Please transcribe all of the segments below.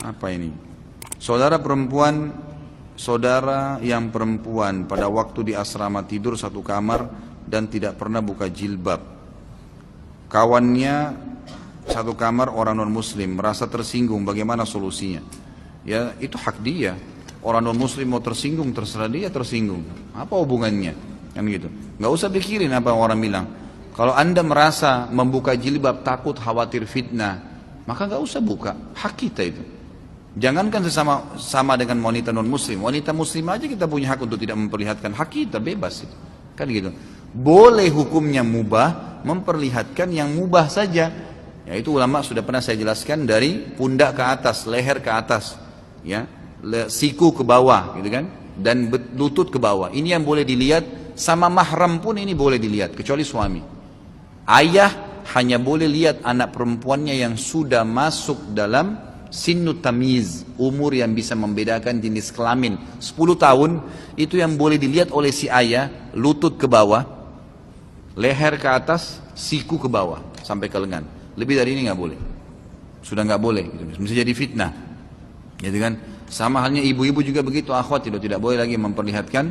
Apa ini? Saudara yang perempuan pada waktu di asrama tidur satu kamar dan tidak pernah buka jilbab. Kawannya satu kamar orang non muslim merasa tersinggung, bagaimana solusinya? Ya itu hak dia. Orang non muslim mau tersinggung terserah dia tersinggung. Apa hubungannya? Kan gitu. Nggak usah pikirin apa orang bilang. Kalau anda merasa membuka jilbab takut khawatir fitnah, maka nggak usah buka. Hak kita itu. Jangankan sama dengan wanita non muslim. Wanita muslim aja kita punya hak untuk tidak memperlihatkan. Hak kita bebas itu. Kan gitu. Boleh hukumnya mubah memperlihatkan yang mubah saja. Ya itu ulama sudah pernah saya jelaskan dari pundak ke atas, leher ke atas, ya, siku ke bawah, gitu kan, dan lutut ke bawah. Ini yang boleh dilihat, sama mahram pun ini boleh dilihat, kecuali suami. Ayah hanya boleh lihat anak perempuannya yang sudah masuk dalam Sinnut tamiz, umur yang bisa membedakan jenis kelamin 10 tahun, itu yang boleh dilihat oleh si ayah. Lutut ke bawah, leher ke atas, siku ke bawah sampai ke lengan. Lebih dari ini nggak boleh, sudah nggak boleh gitu. Mesti jadi fitnah gitu kan. Sama halnya ibu-ibu juga begitu, akhwat tidak boleh lagi memperlihatkan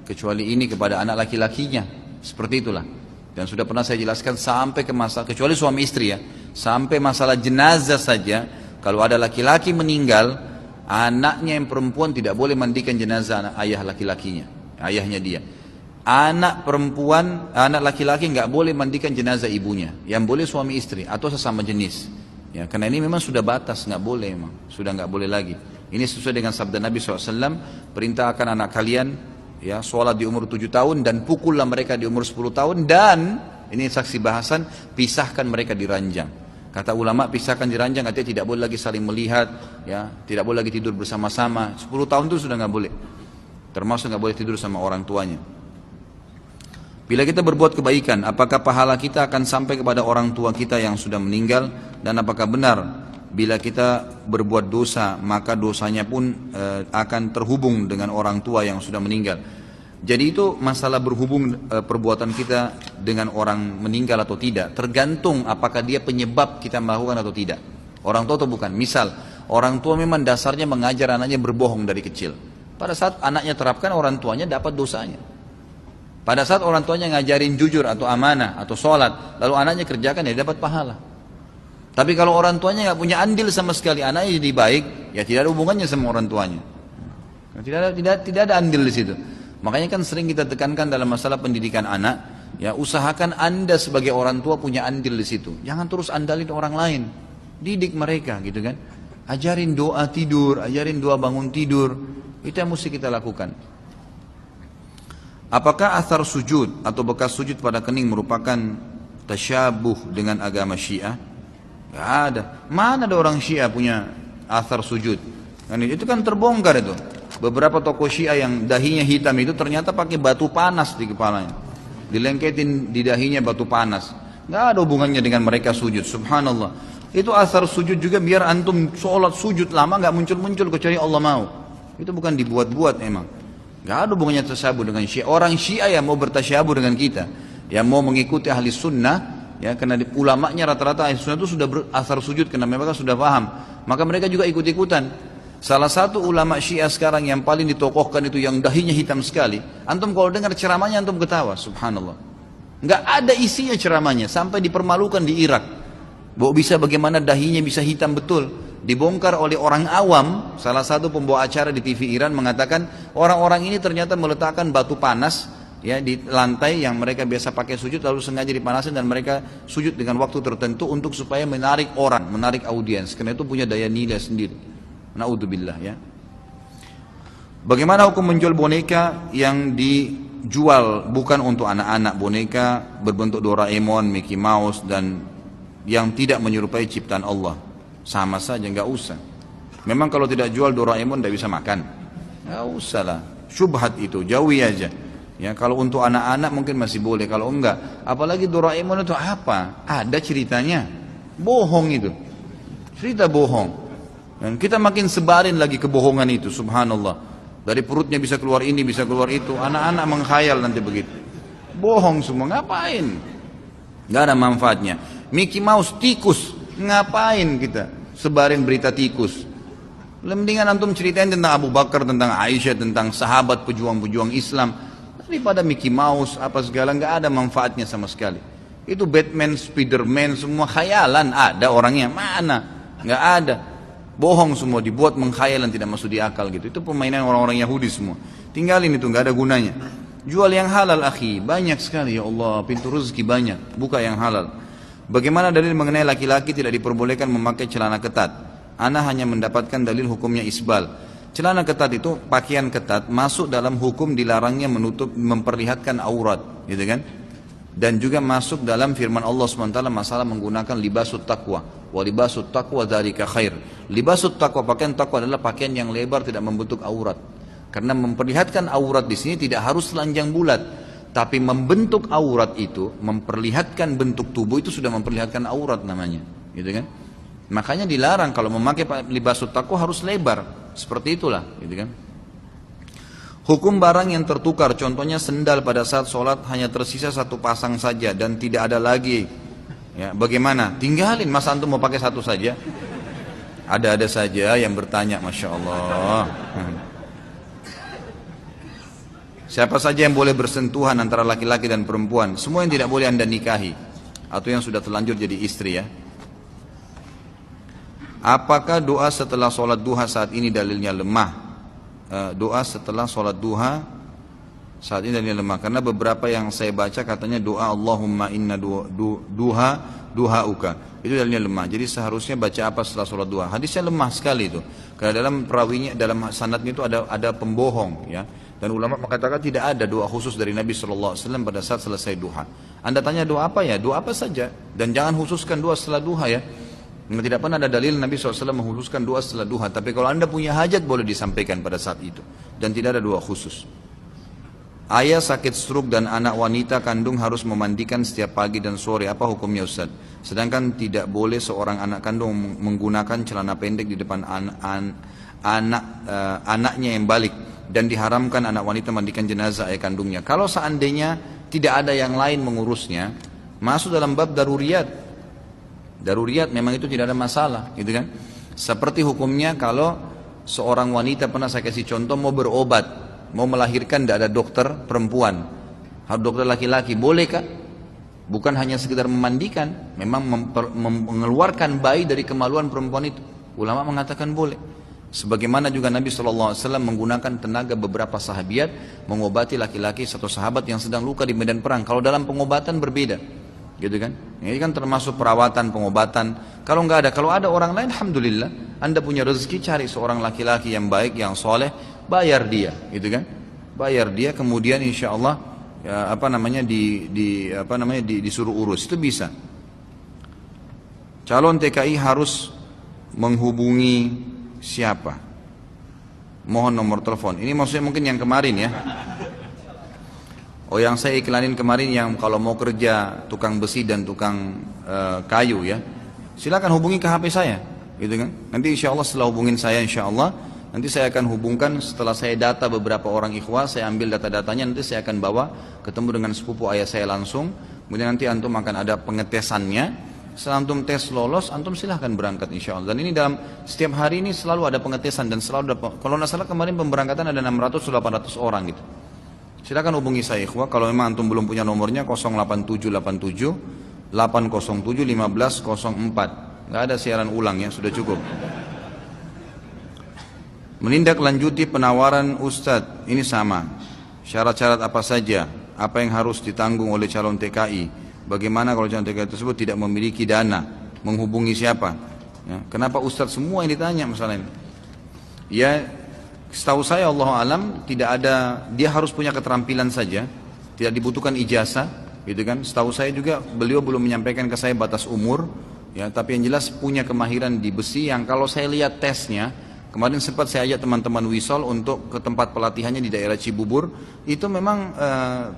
kecuali ini kepada anak laki-lakinya. Seperti itulah. Dan sudah pernah saya jelaskan sampai ke masalah, kecuali suami istri ya, sampai masalah jenazah saja. Kalau ada laki-laki meninggal, anaknya yang perempuan tidak boleh mandikan jenazah anak ayah laki-lakinya, ayahnya dia. Anak perempuan, anak laki-laki nggak boleh mandikan jenazah ibunya. Yang boleh suami istri atau sesama jenis. Ya, karena ini memang sudah batas, nggak boleh memang, sudah nggak boleh lagi. Ini sesuai dengan sabda Nabi SAW, perintahkan anak kalian ya sholat di umur 7 tahun dan pukullah mereka di umur 10 tahun dan ini saksi bahasan, pisahkan mereka di ranjang. Kata ulama pisahkan di ranjang artinya tidak boleh lagi saling melihat, ya, tidak boleh lagi tidur bersama-sama. 10 tahun itu sudah nggak boleh. Termasuk nggak boleh tidur sama orang tuanya. Bila kita berbuat kebaikan, apakah pahala kita akan sampai kepada orang tua kita yang sudah meninggal? Dan apakah benar bila kita berbuat dosa maka dosanya pun akan terhubung dengan orang tua yang sudah meninggal? Jadi itu masalah berhubung perbuatan kita dengan orang meninggal atau tidak, tergantung apakah dia penyebab kita melakukan atau tidak. Orang tua atau bukan. Misal, orang tua memang dasarnya mengajar anaknya berbohong dari kecil. Pada saat anaknya terapkan, orang tuanya dapat dosanya. Pada saat orang tuanya ngajarin jujur atau amanah atau sholat, lalu anaknya kerjakan, dia dapat pahala. Tapi kalau orang tuanya nggak punya andil sama sekali, anaknya jadi baik, ya tidak ada hubungannya sama orang tuanya. Tidak ada andil di situ. Makanya kan sering kita tekankan dalam masalah pendidikan anak, ya usahakan anda sebagai orang tua punya andil di situ. Jangan terus andalin orang lain, didik mereka gitu kan. Ajarin doa tidur, ajarin doa bangun tidur, itu yang mesti kita lakukan. Apakah athar sujud atau bekas sujud pada kening merupakan tasyabuh dengan agama Syiah? Gak ada. Mana ada orang Syiah punya athar sujud? Itu kan terbongkar itu. Beberapa tokoh Syiah yang dahinya hitam itu ternyata pakai batu panas di kepalanya, dilengketin di dahinya batu panas. Nggak ada hubungannya dengan mereka sujud. Subhanallah. Itu asar sujud juga biar antum sholat sujud lama nggak muncul-muncul kecuali Allah mau. Itu bukan dibuat-buat emang. Nggak ada hubungannya tasyabuh dengan Syiah. Orang Syiah yang mau bertasyabuh dengan kita, yang mau mengikuti ahli sunnah, ya karena ulamanya rata-rata ahli sunnah itu sudah berasar sujud karena mereka sudah paham. Maka mereka juga ikut-ikutan. Salah satu ulama Syiah sekarang yang paling ditokohkan itu yang dahinya hitam sekali. Antum kalau dengar ceramahnya antum ketawa, subhanallah. Nggak ada isinya ceramahnya, sampai dipermalukan di Irak. Bisa bagaimana dahinya bisa hitam betul. Dibongkar oleh orang awam, salah satu pembawa acara di TV Iran mengatakan orang-orang ini ternyata meletakkan batu panas ya di lantai yang mereka biasa pakai sujud, lalu sengaja dipanasin dan mereka sujud dengan waktu tertentu untuk supaya menarik orang, menarik audiens. Karena itu punya daya nilai sendiri. Na'udzubillah ya. Bagaimana hukum menjual boneka yang dijual bukan untuk anak-anak, boneka berbentuk Doraemon, Mickey Mouse dan yang tidak menyerupai ciptaan Allah? Sama saja, nggak usah. Memang kalau tidak jual Doraemon tidak bisa makan, nggak usah lah. Syubhat itu jauhi aja. Ya kalau untuk anak-anak mungkin masih boleh, kalau enggak, apalagi Doraemon itu apa? Ada ceritanya, bohong itu, cerita bohong. Dan kita makin sebarin lagi kebohongan itu, subhanallah. Dari perutnya bisa keluar ini, bisa keluar itu. Anak-anak menghayal nanti begitu. Bohong semua, ngapain? Gak ada manfaatnya. Mickey Mouse, tikus, ngapain kita sebarin berita tikus? Mendingan antum ceritain tentang Abu Bakar, tentang Aisyah, tentang sahabat pejuang-pejuang Islam. Daripada Mickey Mouse apa segala, nggak ada manfaatnya sama sekali. Itu Batman, Spiderman semua khayalan, ada orangnya mana? Nggak ada. Bohong semua, dibuat mengkhayalan, tidak masuk di akal gitu. Itu permainan orang-orang Yahudi semua. Tinggalin itu, nggak ada gunanya. Jual yang halal akhi, banyak sekali ya Allah, pintu rezeki banyak, buka yang halal. Bagaimana dalil mengenai laki-laki tidak diperbolehkan memakai celana ketat? Ana hanya mendapatkan dalil hukumnya isbal. Celana ketat itu pakaian ketat masuk dalam hukum dilarangnya menutup memperlihatkan aurat, gitu kan? Dan juga masuk dalam firman Allah SWT masalah menggunakan libasut taqwa. Wa libasut taqwa dzalika khair. Libasut taqwa, pakaian taqwa adalah pakaian yang lebar tidak membentuk aurat. Karena memperlihatkan aurat di sini tidak harus telanjang bulat, tapi membentuk aurat itu, memperlihatkan bentuk tubuh itu sudah memperlihatkan aurat namanya, gitu kan? Makanya dilarang kalau memakai libasut taqwa harus lebar, seperti itulah, gitu kan? Hukum barang yang tertukar, contohnya sendal pada saat sholat hanya tersisa satu pasang saja dan tidak ada lagi. Ya, bagaimana? Tinggalin, masa antum mau pakai satu saja? Ada-ada saja yang bertanya, masya Allah. Siapa saja yang boleh bersentuhan antara laki-laki dan perempuan? Semua yang tidak boleh anda nikahi atau yang sudah terlanjur jadi istri ya. Apakah doa setelah sholat duha saat ini dalilnya lemah? Doa setelah sholat duha saat ini dalilnya lemah karena beberapa yang saya baca katanya doa Allahumma inna duhauka itu dalilnya lemah. Jadi seharusnya baca apa setelah sholat duha? Hadisnya lemah sekali itu. Karena dalam perawinya, dalam sanadnya itu ada pembohong ya. Dan ulama mengatakan tidak ada doa khusus dari Nabi SAW pada saat selesai duha. Anda tanya doa apa ya? Doa apa saja. Dan jangan khususkan doa setelah duha ya. Tidak pernah ada dalil Nabi SAW mengkhususkan doa setelah duha. Tapi kalau anda punya hajat boleh disampaikan pada saat itu. Dan tidak ada doa khusus. Ayah sakit stroke dan anak wanita kandung harus memandikan setiap pagi dan sore. Apa hukumnya Ustaz? Sedangkan tidak boleh seorang anak kandung menggunakan celana pendek di depan anaknya yang balik. Dan diharamkan anak wanita mandikan jenazah ayah kandungnya. Kalau seandainya tidak ada yang lain mengurusnya, masuk dalam bab daruriyat. Daruriyat memang itu tidak ada masalah, gitu kan? Seperti hukumnya kalau seorang wanita, pernah saya kasih contoh, mau berobat, mau melahirkan, tidak ada dokter perempuan, harus dokter laki-laki, bolehkah? Bukan hanya sekedar memandikan, memang mengeluarkan bayi dari kemaluan perempuan itu. Ulama mengatakan boleh. Sebagaimana juga Nabi SAW menggunakan tenaga beberapa sahabiat mengobati laki-laki satu sahabat yang sedang luka di medan perang. Kalau dalam pengobatan berbeda, gitu kan? Ini kan termasuk perawatan, pengobatan. Kalau nggak ada, kalau ada orang lain, alhamdulillah. Anda punya rezeki, cari seorang laki-laki yang baik, yang soleh, bayar dia, gitu kan? Bayar dia, kemudian insya Allah ya, disuruh urus, itu bisa. Calon TKI harus menghubungi siapa? Mohon nomor telepon. Ini maksudnya mungkin yang kemarin ya. Oh, yang saya iklanin kemarin yang kalau mau kerja tukang besi dan tukang kayu ya. Silakan hubungi ke HP saya, gitu kan? Nanti insya Allah setelah hubungin saya insya Allah nanti saya akan hubungkan setelah saya data beberapa orang ikhwah, saya ambil data-datanya, nanti saya akan bawa ketemu dengan sepupu ayah saya langsung. Kemudian nanti antum akan ada pengetesannya. Setelah antum tes lolos, antum silahkan berangkat insya Allah. Dan ini dalam setiap hari ini selalu ada pengetesan dan selalu ada, kalau nggak salah kemarin pemberangkatan ada 600-800 orang gitu. Silahkan hubungi saya ikhwah, kalau memang antum belum punya nomornya 08787 807 1504. Nggak ada siaran ulang ya, sudah cukup. Menindaklanjuti penawaran Ustadz, ini sama. Syarat-syarat apa saja? Apa yang harus ditanggung oleh calon TKI? Bagaimana kalau calon TKI tersebut tidak memiliki dana? Menghubungi siapa? Ya, kenapa Ustadz semua yang ditanya masalah ini? Ya, setahu saya Allah alam tidak ada, dia harus punya keterampilan saja, tidak dibutuhkan ijazah, gitu kan? Setahu saya juga beliau belum menyampaikan ke saya batas umur, ya. Tapi yang jelas punya kemahiran di besi yang kalau saya lihat tesnya, kemarin sempat saya ajak teman-teman Wisol untuk ke tempat pelatihannya di daerah Cibubur. Itu memang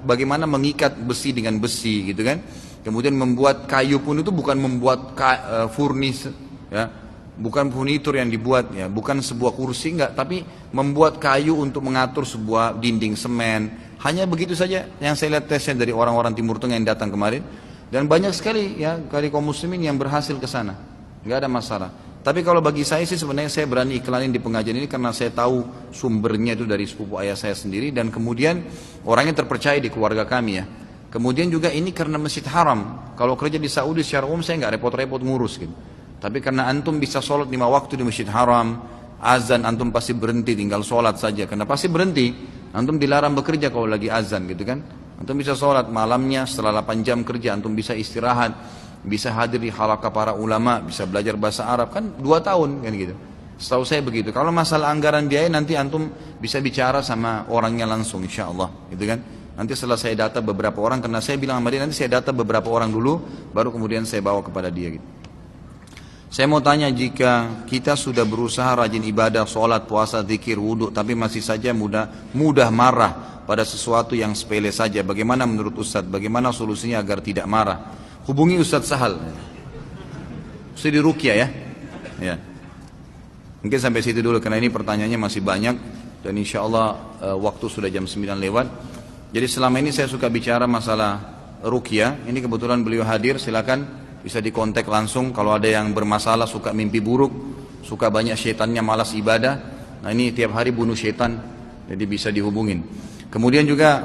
bagaimana mengikat besi dengan besi, gitu kan? Kemudian membuat kayu pun itu bukan membuat furnis, ya, bukan furnitur yang dibuat, ya, bukan sebuah kursi, enggak, tapi membuat kayu untuk mengatur sebuah dinding semen. Hanya begitu saja yang saya lihat tesnya dari orang-orang Timur Tengah yang datang kemarin. Dan banyak sekali ya dari kaum muslimin yang berhasil ke sana, nggak ada masalah. Tapi kalau bagi saya sih sebenarnya saya berani iklanin di pengajian ini karena saya tahu sumbernya itu dari sepupu ayah saya sendiri dan kemudian orangnya terpercaya di keluarga kami ya. Kemudian juga ini karena Masjid Haram. Kalau kerja di Saudi secara umum saya nggak repot-repot ngurus gitu. Tapi karena antum bisa sholat 5 waktu di Masjid Haram, azan antum pasti berhenti tinggal sholat saja. Karena pasti berhenti. Antum dilarang bekerja kalau lagi azan gitu kan. Antum bisa sholat malamnya setelah 8 jam kerja antum bisa istirahat. Bisa hadir di halaqah para ulama, bisa belajar bahasa Arab kan 2 tahun kan gitu. Setahu saya begitu. Kalau masalah anggaran biaya nanti antum bisa bicara sama orangnya langsung insya Allah gitu kan. Nanti setelah saya data beberapa orang, karena saya bilang sama dia nanti saya data beberapa orang dulu, baru kemudian saya bawa kepada dia gitu. Saya mau tanya, jika kita sudah berusaha rajin ibadah, sholat, puasa, zikir, wudhu, tapi masih saja mudah marah pada sesuatu yang sepele saja, bagaimana menurut Ustadz? Bagaimana solusinya agar tidak marah? Hubungi Ustadz Sahal. Ustadz di Ruqyah ya. Mungkin sampai situ dulu karena ini pertanyaannya masih banyak dan insya Allah waktu sudah jam 9 lewat. Jadi selama ini saya suka bicara masalah Ruqyah. Ini kebetulan beliau hadir, silakan bisa dikontak langsung. Kalau ada yang bermasalah, suka mimpi buruk, suka banyak syaitannya, malas ibadah. Nah ini tiap hari bunuh syaitan, jadi bisa dihubungin. Kemudian juga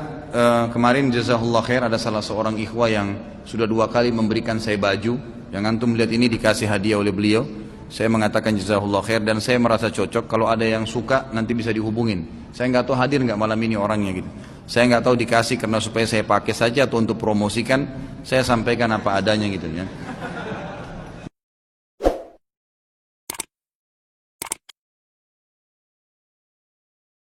kemarin jazakallah khair ada salah seorang ikhwah yang sudah 2 kali memberikan saya baju yang antum lihat ini dikasih hadiah oleh beliau. Saya mengatakan jazakallah khair dan saya merasa cocok. Kalau ada yang suka nanti bisa dihubungin. Saya nggak tahu hadir nggak malam ini orangnya gitu. Saya nggak tahu dikasih karena supaya saya pakai saja atau untuk promosikan. Saya sampaikan apa adanya gitu ya.